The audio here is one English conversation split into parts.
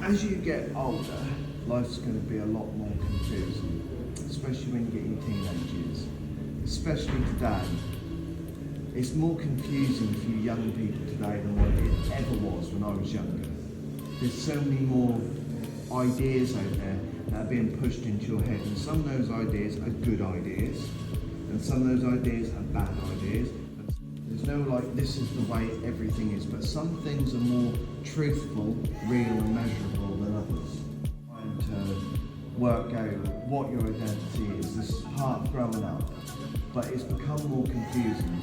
As you get older, life's going to be a lot more confusing, especially when you get your teenage years. Especially today, it's more confusing for you young people today than what it ever was when I was younger. There's so many more ideas out there that are being pushed into your head, and some of those ideas are good ideas, and some of those ideas are bad ideas. There's no like, this is the way everything is, but some things are more truthful, real and measurable than others. Trying to work out what your identity is, this is part of growing up, but it's become more confusing.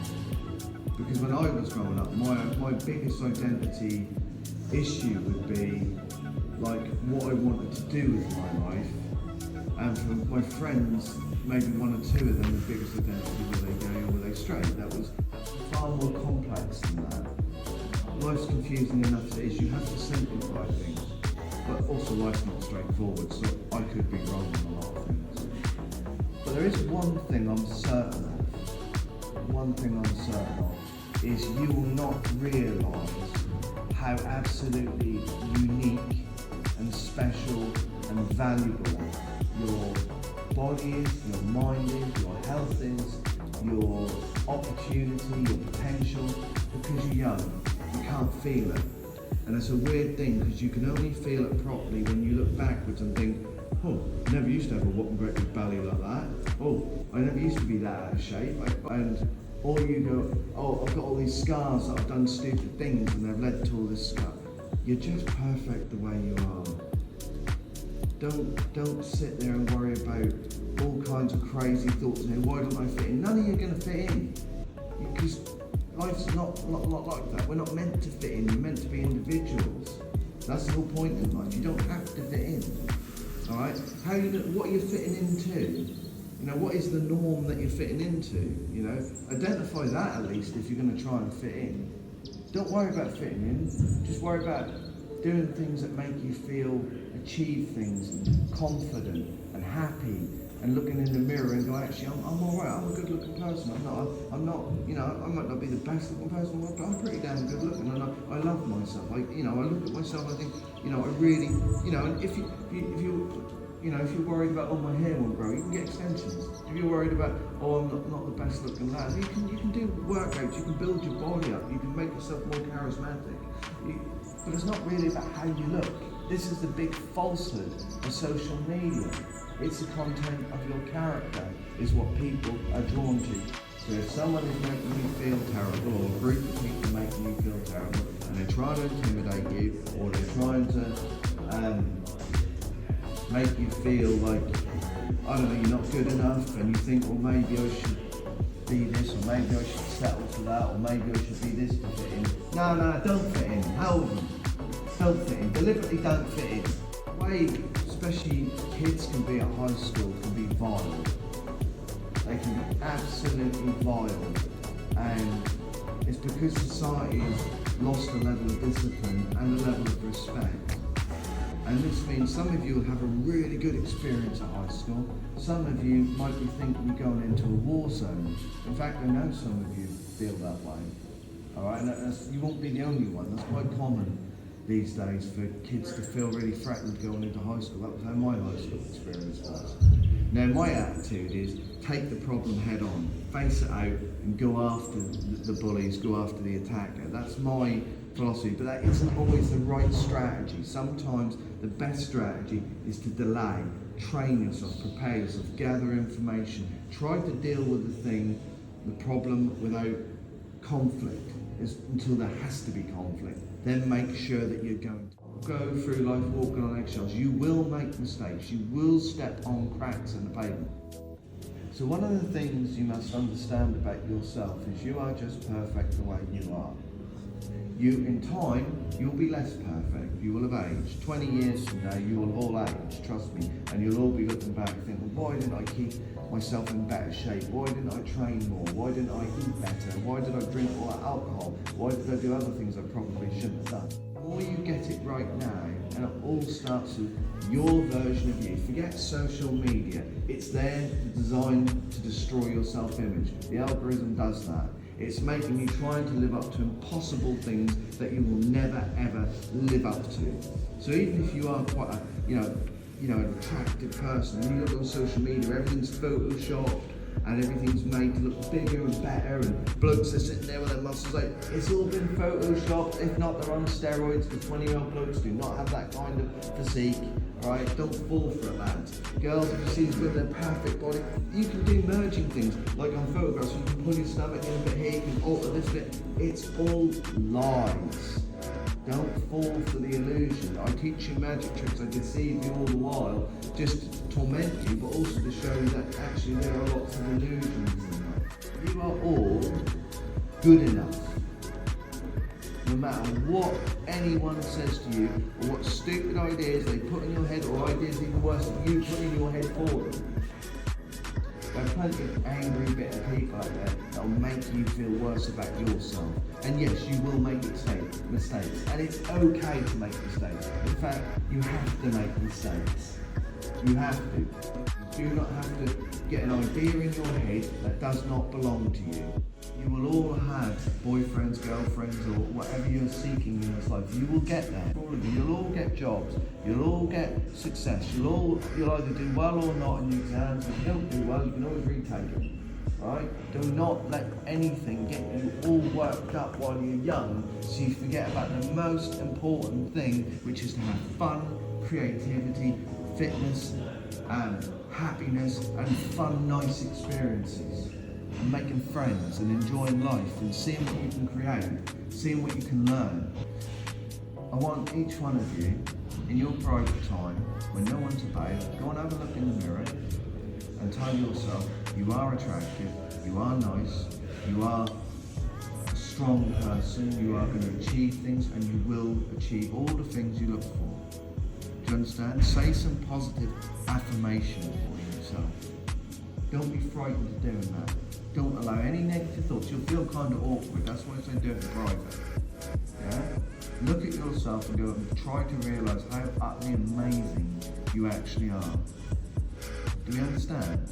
Because when I was growing up, my biggest identity issue would be like what I wanted to do with my life, and for my friends, maybe one or two of them, the biggest identity, were they gay or were they straight? That was far more complex than that. Life's confusing enough as it is. You have to simplify things, but also life's not straightforward, so I could be wrong on a lot of things. But there is one thing I'm certain of. One thing I'm certain of is you will not realise how absolutely unique and special and valuable your body is, your mind is, your health is, your opportunity, your potential, because you're young. You can't feel it. And it's a weird thing because you can only feel it properly when you look backwards and think, oh, I never used to have a whopping great big belly like that. Oh, I never used to be that out of shape. Or you go, oh, I've got all these scars that I've done stupid things and they've led to all this stuff. You're just perfect the way you are. Don't sit there and worry about all kinds of crazy thoughts and why don't I fit in? None of you are going to fit in. Because life's not like that. We're not meant to fit in, we're meant to be individuals. That's the whole point in life. You don't have to fit in. Alright? What are you fitting into? You know, what is the norm that you're fitting into? You know, identify that at least if you're going to try and fit in. Don't worry about fitting in, just worry about doing things that make you feel, achieve things, confident and happy, and looking in the mirror and go, actually, I'm alright, I'm a good looking person. I'm not, you know, I might not be the best looking person, but I'm pretty damn good looking, and I love myself. I look at myself, I think, you know, I really, you know, and if you're worried about, oh, my hair won't grow, you can get extensions. If you're worried about, oh, I'm not the best looking lad, you can do workouts, you can build your body up, you can make yourself more charismatic. But it's not really about how you look. This is the big falsehood of social media. It's the content of your character, is what people are drawn to. So if someone is making you feel terrible, or a group of people making you feel terrible, and they're trying to intimidate you, or they're trying to make you feel like, I don't know, you're not good enough, and you think, well, maybe I should be this, or maybe I should settle for that, or maybe I should be this to fit in. No, don't fit in. Hold them. Don't fit in. Deliberately don't fit in. The way, especially kids can be at high school, can be vile. They can be absolutely vile. And it's because society has lost a level of discipline and a level of respect. And this means some of you will have a really good experience at high school. Some of you might be thinking you're going into a war zone. In fact, I know some of you feel that way. All right, and you won't be the only one. That's quite common these days for kids to feel really threatened going into high school. That was how my high school experience was. Now, my attitude is take the problem head on, face it out, and go after the bullies, go after the attacker. That's my philosophy, but that isn't always the right strategy. Sometimes the best strategy is to delay, train yourself, prepare yourself, gather information, try to deal with the problem without conflict until there has to be conflict. Then make sure that you're going to go through life walking on eggshells. You will make mistakes, you will step on cracks in the pavement. So one of the things you must understand about yourself is you are just perfect the way you are. In time, you'll be less perfect. You will have aged. 20 years from now, you will all age, trust me. And you'll all be looking back thinking, why didn't I keep myself in better shape? Why didn't I train more? Why didn't I eat better? Why did I drink all that alcohol? Why did I do other things I probably shouldn't have done? The more you get it right now, and it all starts with your version of you. Forget social media. It's there designed to destroy your self-image. The algorithm does that. It's making you trying to live up to impossible things that you will never ever live up to. So even if you are quite a, an attractive person, and you look on social media, everything's photoshopped and everything's made to look bigger and better, and blokes are sitting there with their muscles like, it's all been photoshopped. If not, they're on steroids, because 20-year-old blokes do not have that kind of physique. Right? Don't fall for it, lads. Girls, if you see these women, their perfect body, you can do merging things, like on photographs, you can pull your stomach in a bit here, you can alter this bit. It's all lies. Don't fall for the illusion. I teach you magic tricks, I deceive you all the while, just to torment you, but also to show you that actually there are lots of illusions in that. You are all good enough. No matter what anyone says to you, or what stupid ideas they put in your head, or ideas even worse than you put in your head for them. There are plenty of angry, bitter people out there that will make you feel worse about yourself. And yes, you will make mistakes, and it's okay to make mistakes. In fact, you have to make mistakes. You have to. You do not have to get an idea in your head that does not belong to you. You will all have boyfriends, girlfriends, or whatever you're seeking in this life. You will get there. All of you. You'll all get jobs. You'll all get success. You'll either do well or not in the exams. If you don't do well, you can always retake them. Right? Do not let anything get you all worked up while you're young, so you forget about the most important thing, which is to have fun, creativity, fitness, and happiness, and fun, nice experiences. And making friends and enjoying life and seeing what you can create, seeing what you can learn. I want each one of you, in your private time, when no one's about, go and have a look in the mirror and tell yourself you are attractive, you are nice, you are a strong person, you are going to achieve things, and you will achieve all the things you look for. Do you understand? Say some positive affirmation for yourself. Don't be frightened of doing that. Don't allow any negative thoughts. You'll feel kind of awkward. That's why I say do it in private. Yeah? Look at yourself and go and try to realise how utterly amazing you actually are. Do we understand?